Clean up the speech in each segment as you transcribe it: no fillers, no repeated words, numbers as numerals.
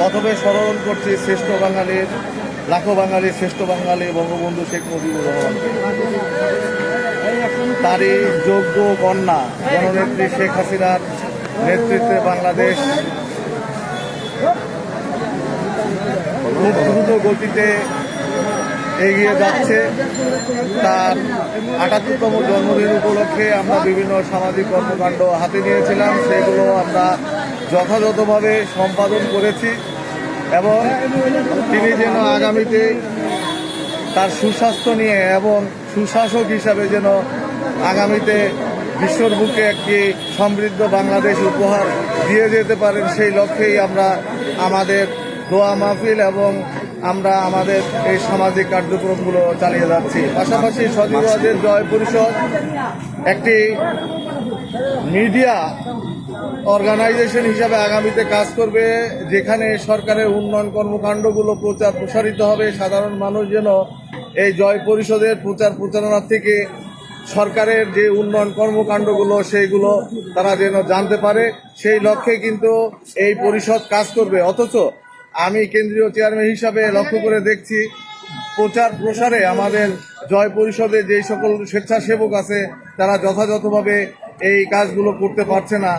প্রথমে স্মরণ করছি শ্রেষ্ঠ বাঙালির, লাখো বাঙালির শ্রেষ্ঠ বাঙালি বঙ্গবন্ধু শেখ মুজিবুর রহমানকে। তারই যোগ্য কন্যা জননেত্রী শেখ হাসিনার নেতৃত্বে বাংলাদেশ খুব দ্রুত গতিতে এগিয়ে যাচ্ছে। তার ৭৮তম জন্মদিন উপলক্ষে আমরা বিভিন্ন সামাজিক কর্মকাণ্ড হাতে নিয়েছিলাম, সেগুলো আমরা যথাযথভাবে সম্পাদন করেছি এবং তিনি যেন আগামীতে তার সুস্বাস্থ্য নিয়ে এবং সুশাসক হিসাবে যেন আগামীতে বিশ্বর বুকে একটি সমৃদ্ধ বাংলাদেশ উপহার দিয়ে যেতে পারেন, সেই লক্ষ্যেই আমরা আমাদের দোয়া মাহফিল এবং আমরা আমাদের এই সামাজিক কার্যক্রমগুলো চালিয়ে যাচ্ছি। পাশাপাশি সজীবদের জয় পরিষদ একটি মিডিয়া অর্গানাইজেশন হিসাবে আগামীতে কাজ করবে, যেখানে সরকারের উন্নয়ন কর্মকাণ্ডগুলো প্রসারিত হবে। সাধারণ মানুষ যেন এই জয় পরিষদের প্রচারণা থেকে সরকারের যে উন্নয়ন কর্মকাণ্ডগুলো সেইগুলো তারা যেন জানতে পারে, সেই লক্ষ্যে কিন্তু এই পরিষদ কাজ করবে। অথচ আমি কেন্দ্রীয় চেয়ারম্যান হিসাবে লক্ষ্য করে দেখছি প্রসারে আমাদের জয় পরিষদে যেই সকল স্বেচ্ছাসেবক আছে তারা যথাযথভাবে এই কাজগুলো করতে পারছে না,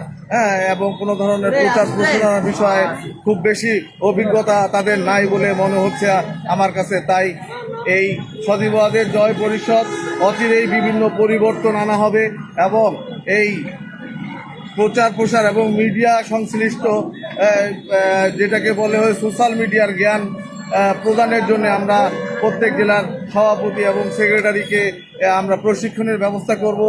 এবং কোনো ধরনের প্রচারণার বিষয়ে খুব বেশি অভিজ্ঞতা তাদের নাই বলে মনে হচ্ছে আমার কাছে। তাই এই সজীবদের জয় পরিষদ অচিরেই বিভিন্ন পরিবর্তন আনা হবে এবং এই প্রসার এবং মিডিয়া সংশ্লিষ্ট যেটাকে বলে হয় সোশ্যাল মিডিয়ার জ্ঞান প্রদানের জন্য আমরা প্রত্যেক জেলার সভাপতি এবং সেক্রেটারিকে আমরা প্রশিক্ষণের ব্যবস্থা করব।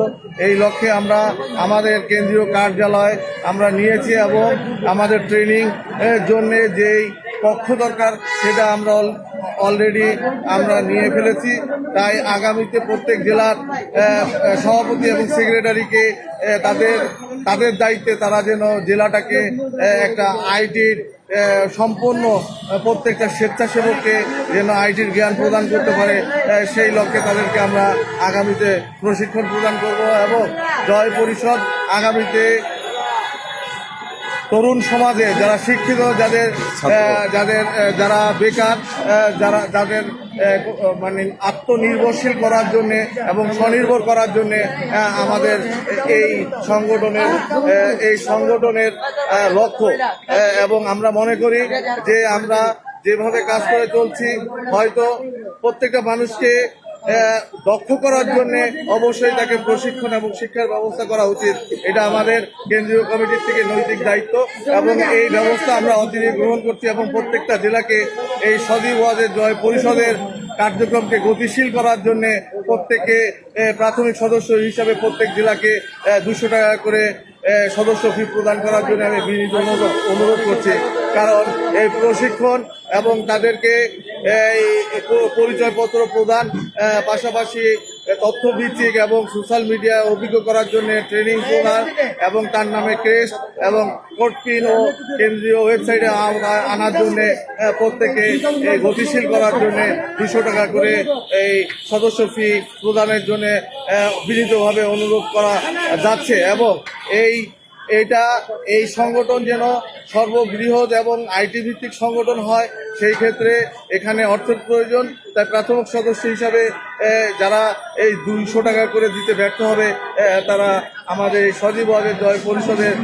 এই লক্ষ্যে আমরা আমাদের কেন্দ্রীয় কার্যালয় আমরা নিয়েছি এবং আমাদের ট্রেনিং এর জন্যে যেই কক্ষ দরকার সেটা আমরা অলরেডি আমরা নিয়ে ফেলেছি। তাই আগামীতে প্রত্যেক জেলার সভাপতি এবং সেক্রেটারিকে তাদের দায়িত্বে তারা যেন জেলাটাকে একটা আইটির সম্পূর্ণ প্রত্যেকটা স্বেচ্ছাসেবককে যেন আইটির জ্ঞান প্রদান করতে পারে, সেই লক্ষ্যে তাদেরকে আমরা আগামীতে প্রশিক্ষণ প্রদান করব এবং জয় পরিষদ আগামীতে তরুণ সমাজে যারা শিক্ষিত, যারা বেকার, যাদের মানে আত্মনির্ভরশীল করার জন্যে এবং স্বনির্ভর করার জন্যে আমাদের এই সংগঠনের লক্ষ্য। এবং আমরা মনে করি যে আমরা যেভাবে কাজ করে চলছি, হয়তো প্রত্যেকটা মানুষকে দক্ষ করার জন্য অবশ্যই তাকে প্রশিক্ষণ এবং শিক্ষার ব্যবস্থা করা উচিত। এটা আমাদের কেন্দ্রীয় কমিটির থেকে নৈতিক দায়িত্ব এবং এই ব্যবস্থা আমরা অচিরেই গ্রহণ করছি এবং প্রত্যেকটা জেলাকে এই সজীবদের জয় পরিষদের কার্যক্রমকে গতিশীল করার জন্য প্রত্যেকে প্রাথমিক সদস্য হিসাবে প্রত্যেক জেলাকে 200 টাকা করে সদস্য ফি প্রদান করার জন্য আমি বিনীত অনুরোধ করছি। কারণ এই প্রশিক্ষণ এবং তাদেরকে পরিচয়পত্র প্রদান, পাশাপাশি তথ্যভিত্তিক এবং সোশ্যাল মিডিয়া অভিজ্ঞ করার জন্য ট্রেনিং প্রদান এবং তার নামে ক্রেস্ট এবং কোড পিন ও কেন্দ্রীয় ওয়েবসাইটে আনার জন্য প্রত্যেকে গতিশীল করার জন্য 200 টাকা করে এই সদস্য ফি প্রদানের জন্য বিনীতভাবে অনুরোধ করা যাচ্ছে। এবং এই সংগঠন যেন সর্ববৃহৎ এবং আইটি ভিত্তিক সংগঠন হয়, সেই ক্ষেত্রে এখানে অর্থের প্রয়োজন। তাই প্রাথমিক সদস্য হিসাবে যারা এই 200 টাকা করে দিতে ব্যর্থ হবে তারা আমাদের এই সজীবদের জয় পরিষদের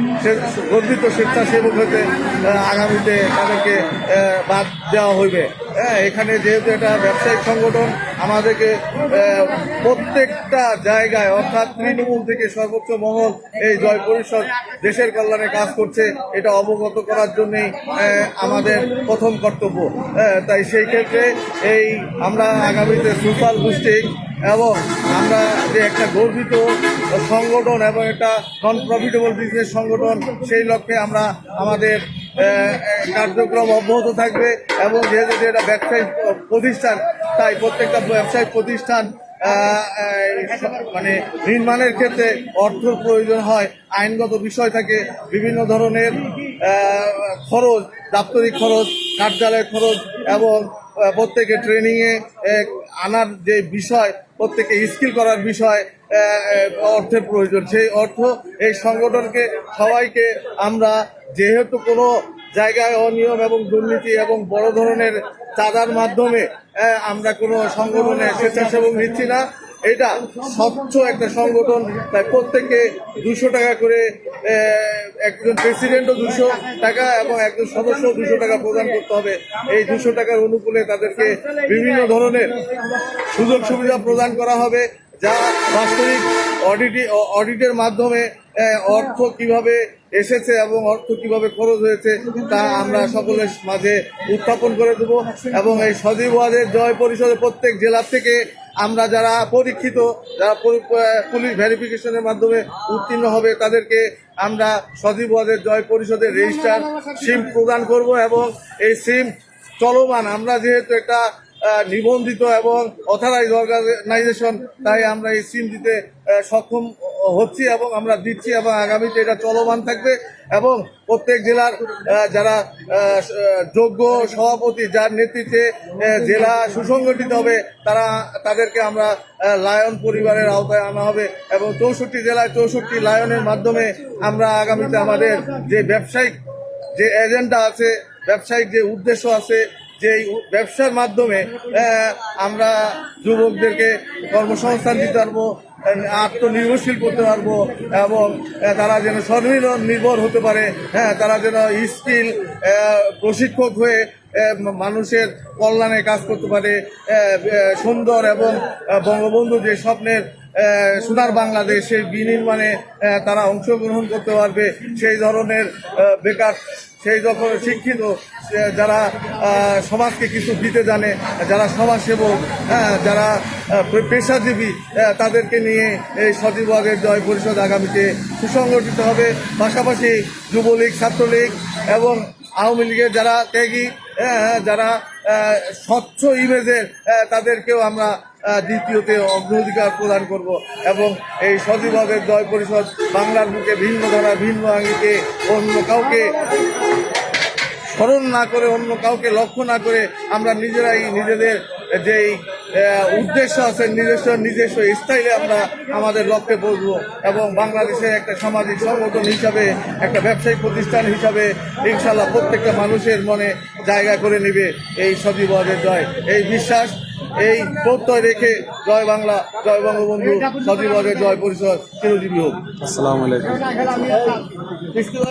গর্বিত স্বেচ্ছাসেবক হতে আগামীতে তাদেরকে বাদ দেওয়া হইবে। এখানে যেহেতু এটা ব্যবসায়িক সংগঠন, আমাদেরকে প্রত্যেকটা জায়গায় অর্থাৎ তৃণমূল থেকে সর্বোচ্চ মহল এই জয় পরিষদ দেশের কল্যাণে কাজ করছে, এটা অবগত করার জন্যই আমাদের প্রথম কর্তব্য। তাই সেই ক্ষেত্রে আমরা আগামীতে সোশ্যাল বুস্টিং এবং আমরা যে একটা গর্বিত সংগঠন এবং একটা নন প্রফিটেবল বিজনেস সংগঠন, সেই লক্ষ্যে আমরা আমাদের কার্যক্রম অব্যাহত থাকবে। এবং যেহেতু এটা ব্যবসায়িক প্রতিষ্ঠান, তাই প্রত্যেকটা ব্যবসায়িক প্রতিষ্ঠান মানে নির্মাণের ক্ষেত্রে অর্থের প্রয়োজন হয়, আইনগত বিষয় থাকে, বিভিন্ন ধরনের খরচ, দাপ্তরিক খরচ, কার্যালয়ের খরচ এবং প্রত্যেকে ট্রেনিংয়ে আনার যে বিষয়, প্রত্যেকে স্কিল করার বিষয় অর্থের প্রয়োজন। সেই অর্থ এই সংগঠনকে সবাইকে আমরা যেহেতু কোনো জায়গায় অনিয়ম এবং দুর্নীতি এবং বড় ধরনের চাঁদার মাধ্যমে আমরা কোনো সংগঠনে স্বেচ্ছাসেবক নিচ্ছি না। এটা স্বচ্ছ একটা সংগঠন, তাই প্রত্যেকে 200 টাকা করে, একজন প্রেসিডেন্টও 200 টাকা এবং একজন সদস্য 200 টাকা প্রদান করতে হবে। এই 200 টাকার অনুকূলে তাদেরকে বিভিন্ন ধরনের সুযোগ সুবিধা প্রদান করা হবে, যা বাস্তবিক অডিটের মাধ্যমে অর্থ কিভাবে এসেছে এবং অর্থ কিভাবে খরচ হয়েছে তা আমরা সকলের মাঝে উত্থাপন করে দেব। এবং এই সজীব ওয়াজের জয় পরিষদে প্রত্যেক জেলা থেকে আমরা যারা পরীক্ষিত, যারা পুলিশ ভেরিফিকেশনের মাধ্যমে উত্তীর্ণ হবে, তাদেরকে আমরা সজীব ওয়াজের জয় পরিষদের রেজিস্টার সিম প্রদান করব। এবং এই সিম চলমান, আমরা যেহেতু একটা নিবন্ধিত এবং অথরাইজ অর্গানাইজেশন, তাই আমরা এই সিম দিতে সক্ষম হচ্ছি এবং আমরা দিচ্ছি, এবং আগামীতে এটা চলমান থাকবে। এবং প্রত্যেক জেলার যারা যোগ্য সভাপতি, যার নেতৃত্বে জেলা সুসংগঠিত হবে, তাদেরকে আমরা লায়ন পরিবারের আওতায় আনা হবে। এবং 64 জেলায় 64 লায়নের মাধ্যমে আমরা আগামীতে আমাদের যে ব্যবসায়িক যে এজেন্ডা আছে, ব্যবসায়িক যে উদ্দেশ্য আছে, যে ব্যবসার মাধ্যমে আমরা যুবকদেরকে কর্মসংস্থান দিতে পারবো, আত্মনির্ভরশীল করতে পারবো, এবং তারা যেন স্বনির্ভর হতে পারে, তারা যেন স্কিল প্রশিক্ষক হয়ে মানুষের কল্যাণে কাজ করতে পারে, সুন্দর এবং বঙ্গবন্ধু যে স্বপ্নের সোনার বাংলাদেশ, সেই বিনির্মাণে তারা অংশগ্রহণ করতে পারবে। সেই ধরনের বেকার, সেই যখন শিক্ষিত, যারা সমাজকে কিছু দিতে জানে, যারা সমাজসেবক, যারা পেশাজীবী, তাদেরকে নিয়ে এই সজীব ওয়াজের জয় পরিষদ আগামীতে সুসংগঠিত হবে। পাশাপাশি যুবলীগ, ছাত্রলীগ এবং আওয়ামী লীগের যারা ত্যাগী, যারা স্বচ্ছ ইমেজের, তাদেরকেও আমরা দ্বিতীয়তে অগ্রাধিকার প্রদান করব। এবং এই সজীব ওয়াজের জয় পরিষদ বাংলার বুকে ভিন্ন ধারা, ভিন্ন আঙ্গিকে, অন্য কাউকে স্মরণ না করে, অন্য কাউকে লক্ষ্য না করে আমরা নিজেরাই নিজেদের যেই উদ্দেশ্য আছে, নিজস্ব স্টাইলে আমরা আমাদের লক্ষ্যে পৌঁছবো। এবং বাংলাদেশের একটা সামাজিক সংগঠন হিসাবে, একটা ব্যবসায়িক প্রতিষ্ঠান হিসাবে ইনশাল্লাহ প্রত্যেকটা মানুষের মনে জায়গা করে নেবে এই সজীব ওয়াজের জয়। এই বিশ্বাস, এই প্রত্যয় রেখে জয় বাংলা, জয় বঙ্গবন্ধু, সজীব ওয়াজের জয় পরিষদ চিরজীবী হোক। আসসালামু আলাইকুম।